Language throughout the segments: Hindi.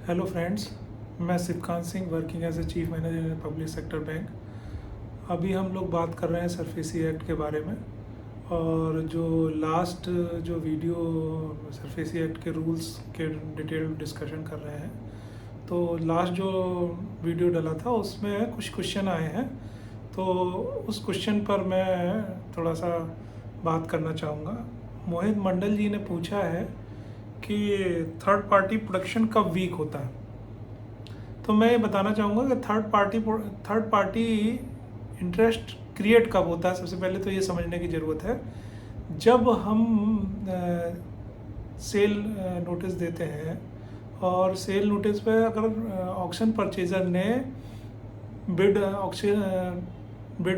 हेलो फ्रेंड्स, मैं Siddhkant Singh working as a chief manager in public sector bank. अभी हम लोग बात कर रहे हैं सरफेसी एक्ट के बारे में। और जो वीडियो सरफेसी एक्ट के रूल्स के डिटेल डिस्कशन कर रहे हैं, तो लास्ट जो वीडियो डाला था उसमें कुछ क्वेश्चन आए हैं। तो उस क्वेश्चन पर मैं थोड़ा सा बात करना चाहूँगा। मोहित मंडल जी ने पूछा है कि थर्ड पार्टी प्रोडक्शन कब वीक होता है। तो मैं ये बताना चाहूँगा कि थर्ड पार्टी इंटरेस्ट क्रिएट कब होता है। सबसे पहले तो ये समझने की ज़रूरत है, जब हम सेल नोटिस देते हैं और सेल नोटिस पे अगर ऑक्शन परचेजर ने बिड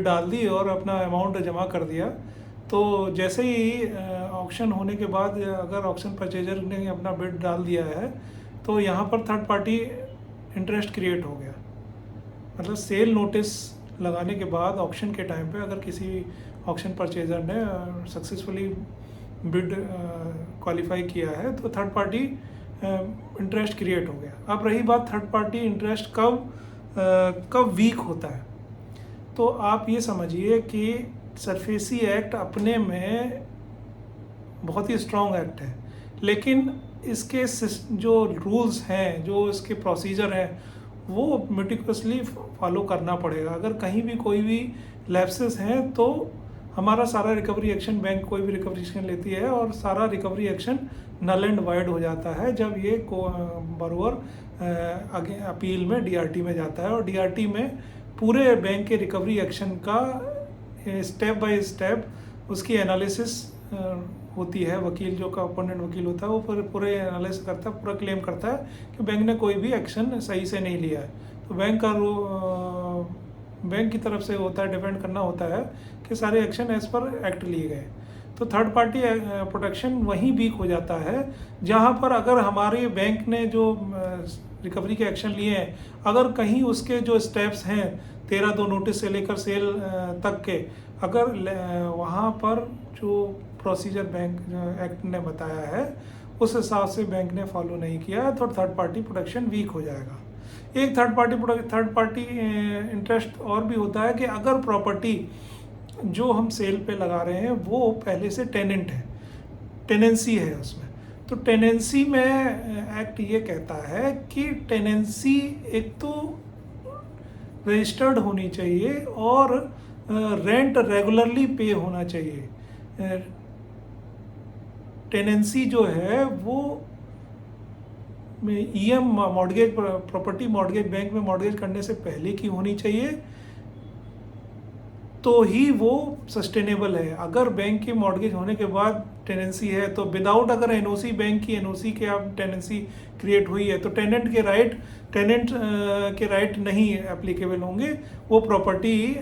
डाल दी और अपना अमाउंट जमा कर दिया, तो जैसे ही ऑक्शन होने के बाद अगर ऑक्शन परचेजर ने अपना बिड डाल दिया है, तो यहाँ पर थर्ड पार्टी इंटरेस्ट क्रिएट हो गया। मतलब सेल नोटिस लगाने के बाद ऑक्शन के टाइम पे अगर किसी ऑक्शन परचेजर ने सक्सेसफुली बिड क्वालिफाई किया है, तो थर्ड पार्टी इंटरेस्ट क्रिएट हो गया। अब रही बात थर्ड पार्टी इंटरेस्ट कब वीक होता है, तो आप ये समझिए कि सरफेसी एक्ट अपने में बहुत ही स्ट्रॉन्ग एक्ट है, लेकिन इसके जो रूल्स हैं, जो इसके प्रोसीजर हैं, वो मेटिकुलसली फॉलो करना पड़ेगा। अगर कहीं भी कोई भी लैप्सेस हैं तो हमारा सारा रिकवरी एक्शन, बैंक कोई भी रिकवरी एक्शन लेती है और सारा recovery action null and wide हो जाता है जब ये बरोबर अपील में डीआरटी में जाता है। और डीआरटी में पूरे बैंक के रिकवरी एक्शन का स्टेप बाय स्टेप उसकी एनालिसिस होती है। वकील जो का अपोनेंट वकील होता है वो पूरे एनालिसिस करता है, पूरा क्लेम करता है कि बैंक ने कोई भी एक्शन सही से नहीं लिया है। तो बैंक की तरफ से होता है, डिपेंड करना होता है कि सारे एक्शन एज पर एक्ट लिए गए। तो थर्ड पार्टी प्रोटेक्शन वहीं वीक हो जाता है जहां पर अगर हमारे बैंक ने जो रिकवरी के एक्शन लिए हैं, अगर कहीं उसके जो स्टेप्स हैं 13(2) नोटिस से लेकर सेल तक के, अगर वहाँ पर जो प्रोसीजर बैंक एक्ट ने बताया है उस हिसाब से बैंक ने फॉलो नहीं किया है, तो थर्ड पार्टी प्रोटेक्शन वीक हो जाएगा। एक थर्ड पार्टी इंटरेस्ट और भी होता है कि अगर प्रॉपर्टी जो हम सेल पे लगा रहे हैं वो पहले से टेनेंट है, टेनेंसी है उसमें। तो टेनेंसी में एक्ट ये कहता है कि टेनेंसी एक तो रजिस्टर्ड होनी चाहिए और रेंट रेगुलरली पे होना चाहिए। टेनेंसी जो है वो EM mortgage, property mortgage, bank में मॉर्गेज करने से पहले की होनी चाहिए, तो ही वो सस्टेनेबल है। अगर बैंक की मॉर्गेज होने के बाद टेनेंसी है, तो विदाउट अगर एनओसी, बैंक की एनओसी के आप टेनेंसी क्रिएट हुई है, तो टेनेंट के राइट नहीं एप्लीकेबल होंगे, वो प्रॉपर्टी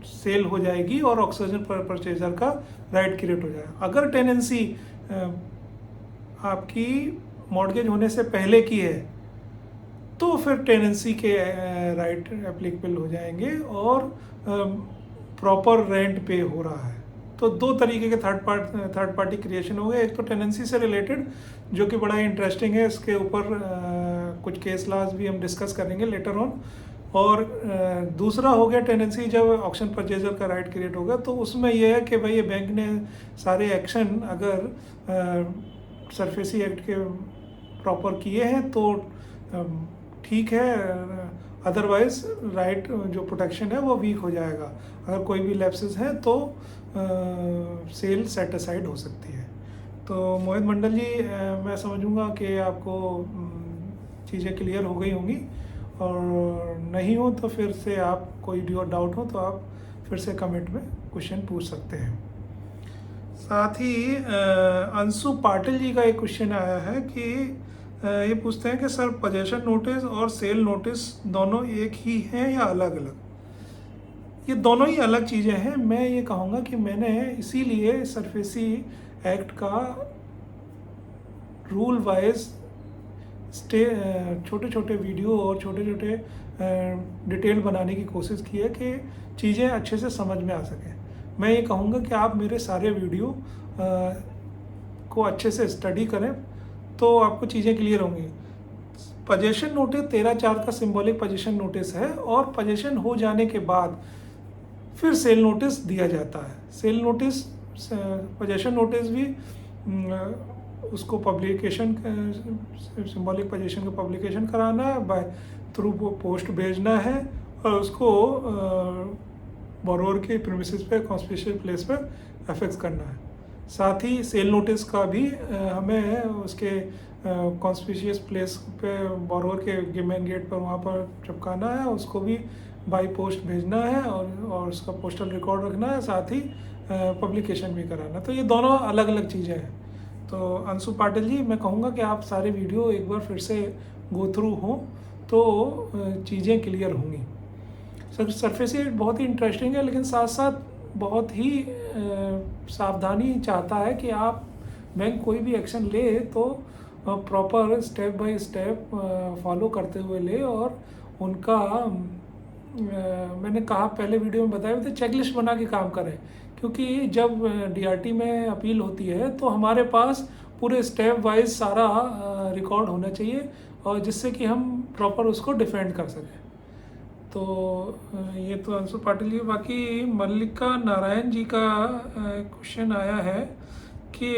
सेल हो जाएगी और ऑक्सीजन परचेजर का राइट क्रिएट हो जाएगा। अगर टेनेंसी आपकी मॉर्गेज होने से पहले की है, तो फिर टेनेंसी के राइट एप्लीकेबल हो जाएंगे और प्रॉपर रेंट पे हो रहा है। तो दो तरीके के थर्ड पार्टी क्रिएशन हो गए। एक तो टेनेंसी से रिलेटेड, जो कि बड़ा इंटरेस्टिंग है, इसके ऊपर कुछ केस लॉज भी हम डिस्कस करेंगे लेटर ऑन। और दूसरा हो गया टेनेंसी जब ऑक्शन परचेजर का राइट क्रिएट होगा, तो उसमें यह है कि भाई ये बैंक ने सारे एक्शन अगर सरफेसी एक्ट के प्रॉपर किए हैं तो ठीक है, अदरवाइज राइट जो प्रोटेक्शन है वो वीक हो जाएगा। अगर कोई भी लैप्सेस हैं तो सेल सेट असाइड हो सकती है। तो मोहित मंडल जी, मैं समझूंगा कि आपको चीज़ें क्लियर हो गई होंगी, और नहीं हो तो फिर से आप कोई डाउट हो तो आप फिर से कमेंट में क्वेश्चन पूछ सकते हैं। साथ ही अंशु पाटिल जी का एक क्वेश्चन आया है कि ये पूछते हैं कि सर, पोजेशन नोटिस और सेल नोटिस दोनों एक ही हैं या अलग अलग? ये दोनों ही अलग चीज़ें हैं। मैं ये कहूँगा कि मैंने इसीलिए सरफेसी एक्ट का रूल वाइज छोटे छोटे वीडियो और छोटे छोटे डिटेल बनाने की कोशिश की है कि चीज़ें अच्छे से समझ में आ सकें। मैं ये कहूँगा कि आप मेरे सारे वीडियो को अच्छे से स्टडी करें तो आपको चीज़ें क्लियर होंगी। पोजीशन नोटिस 13/4 का सिंबॉलिक पोजीशन नोटिस है और पोजीशन हो जाने के बाद फिर सेल नोटिस दिया जाता है। सेल नोटिस पोजीशन नोटिस भी उसको पब्लिकेशन सिंबॉलिक पोजीशन का पब्लिकेशन कराना है, बाय थ्रू पोस्ट भेजना है और उसको बोरोवर के प्रीमिसेस पे कॉन्स्पिशियस प्लेस पे अफेक्स करना है। साथ ही सेल नोटिस का भी हमें उसके कॉन्स्पिशियस प्लेस पे बोरोवर के मेन गेट पर वहाँ पर चिपकाना है, उसको भी बाई पोस्ट भेजना है और उसका पोस्टल रिकॉर्ड रखना है, साथ ही पब्लिकेशन भी कराना। तो ये दोनों अलग अलग चीज़ें हैं। तो अंशु पाटिल जी, मैं कहूँगा कि आप सारे वीडियो एक बार फिर से गो थ्रू हों तो चीज़ें क्लियर होंगी। सरफेस एरिया बहुत ही इंटरेस्टिंग है, लेकिन साथ साथ बहुत ही सावधानी चाहता है कि आप बैंक कोई भी एक्शन ले तो proper step by step follow करते हुए ले, और उनका मैंने कहा पहले वीडियो में बताया था, चेकलिस्ट बना के काम करें। क्योंकि जब डीआरटी में अपील होती है तो हमारे पास पूरे स्टेप वाइज सारा रिकॉर्ड होना चाहिए, और जिससे कि हम प्रॉपर उसको डिफेंड कर सकें। तो ये तो अंशु पाटिल जी। बाकी मल्लिका नारायण जी का क्वेश्चन आया है कि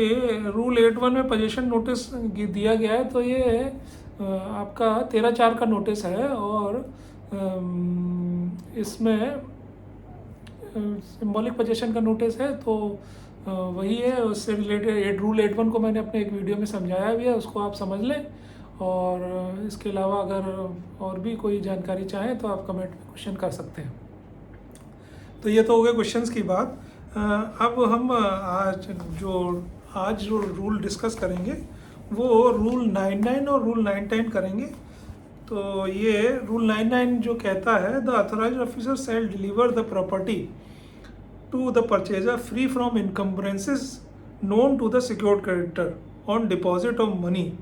रूल 8.1 में पोजीशन नोटिस दिया गया है, तो ये आपका 13/4 का नोटिस है और इसमें सिंबॉलिक पोजीशन का नोटिस है, तो वही है। उससे रिलेटेड रूल 8.1 को मैंने अपने एक वीडियो में समझाया भी है, उसको आप समझ लें। और इसके अलावा अगर और भी कोई जानकारी चाहें तो आप कमेंट में क्वेश्चन कर सकते हैं। तो ये तो हो गए क्वेश्चंस की बात। अब हम आज जो रूल डिस्कस करेंगे वो रूल 9.9 और रूल 9.10 करेंगे। तो ये रूल 9.9 जो कहता है, the authorized officer shall deliver the property to the purchaser free from encumbrances known to the secured creditor on deposit of money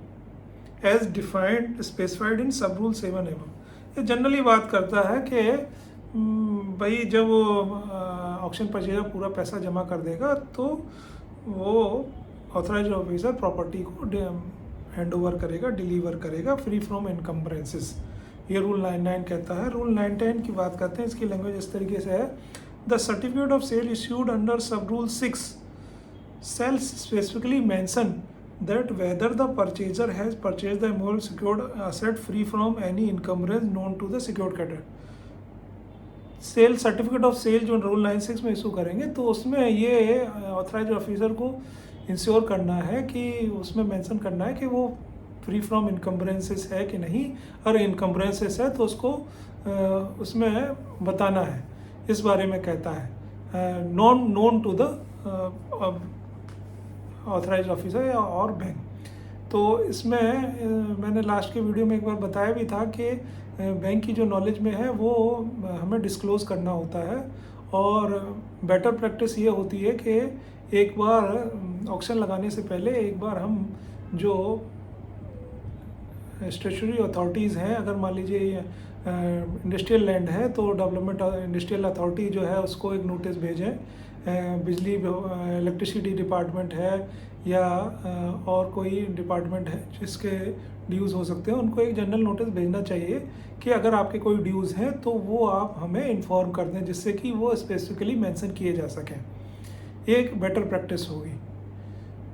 as defined specified in sub rule 7 ये जनरली बात करता है कि भाई जब ऑक्शन परचेजर पूरा पैसा जमा कर देगा तो वो ऑथराइज्ड ऑफिसर प्रॉपर्टी को हैंड ओवर करेगा, डिलीवर करेगा फ्री फ्रॉम इनकम्बरेंसेस। ये रूल 9.9 कहता है। रूल 9.10 की बात करते हैं। इसकी लैंग्वेज इस तरीके से है, the certificate of sale issued under sub rule 6 shall specifically mention that whether the purchaser has purchased the immovable secured asset free from any encumbrance known to the secured creditor। Sale certificate of sale जो रूल 9.6 में इशू करेंगे तो उसमें ये ऑथराइज ऑफिसर को इंश्योर करना है कि उसमें मेंशन करना है कि वो फ्री फ्रॉम इनकम्बरेंसेस है कि नहीं, और इनकम्बरेंसेस है तो उसको उसमें बताना है। इस बारे में कहता है known to the authorize officer और बैंक। तो इसमें मैंने लास्ट के वीडियो में एक बार बताया भी था कि बैंक की जो नॉलेज में है वो हमें डिस्क्लोज़ करना होता है, और बेटर प्रैक्टिस ये होती है कि एक बार ऑक्शन लगाने से पहले एक बार हम जो स्टैट्यूटरी अथॉरिटीज़ हैं, अगर मान लीजिए इंडस्ट्रियल लैंड है तो डेवलपमेंट इंडस्ट्रियल अथॉरिटी जो है उसको एक नोटिस भेजें, बिजली इलेक्ट्रिसिटी डिपार्टमेंट है या और कोई डिपार्टमेंट है जिसके ड्यूज़ हो सकते हैं, उनको एक जनरल नोटिस भेजना चाहिए कि अगर आपके कोई ड्यूज़ हैं तो वो आप हमें इन्फॉर्म कर दें, जिससे कि वो स्पेसिफिकली मेंशन किए जा सकें। एक बेटर प्रैक्टिस होगी।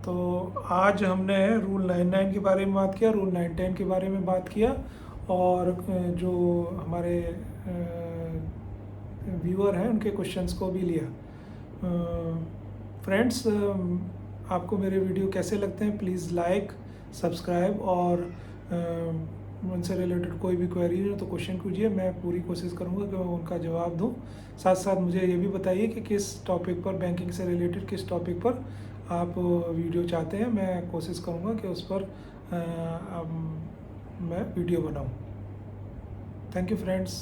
तो आज हमने रूल 9.9 के बारे में बात किया, रूल 9.10 के बारे में बात किया, और जो हमारे व्यूअर हैं उनके क्वेश्चंस को भी लिया। फ्रेंड्स, आपको मेरे वीडियो कैसे लगते हैं प्लीज़ लाइक, सब्सक्राइब, और उनसे रिलेटेड कोई भी क्वेरी हो तो क्वेश्चन कीजिए, मैं पूरी कोशिश करूंगा कि मैं उनका जवाब दूं। साथ साथ मुझे ये भी बताइए कि किस टॉपिक पर, बैंकिंग से रिलेटेड किस टॉपिक पर आप वीडियो चाहते हैं, मैं कोशिश करूंगा कि उस पर मैं वीडियो बनाऊं। Thank you friends.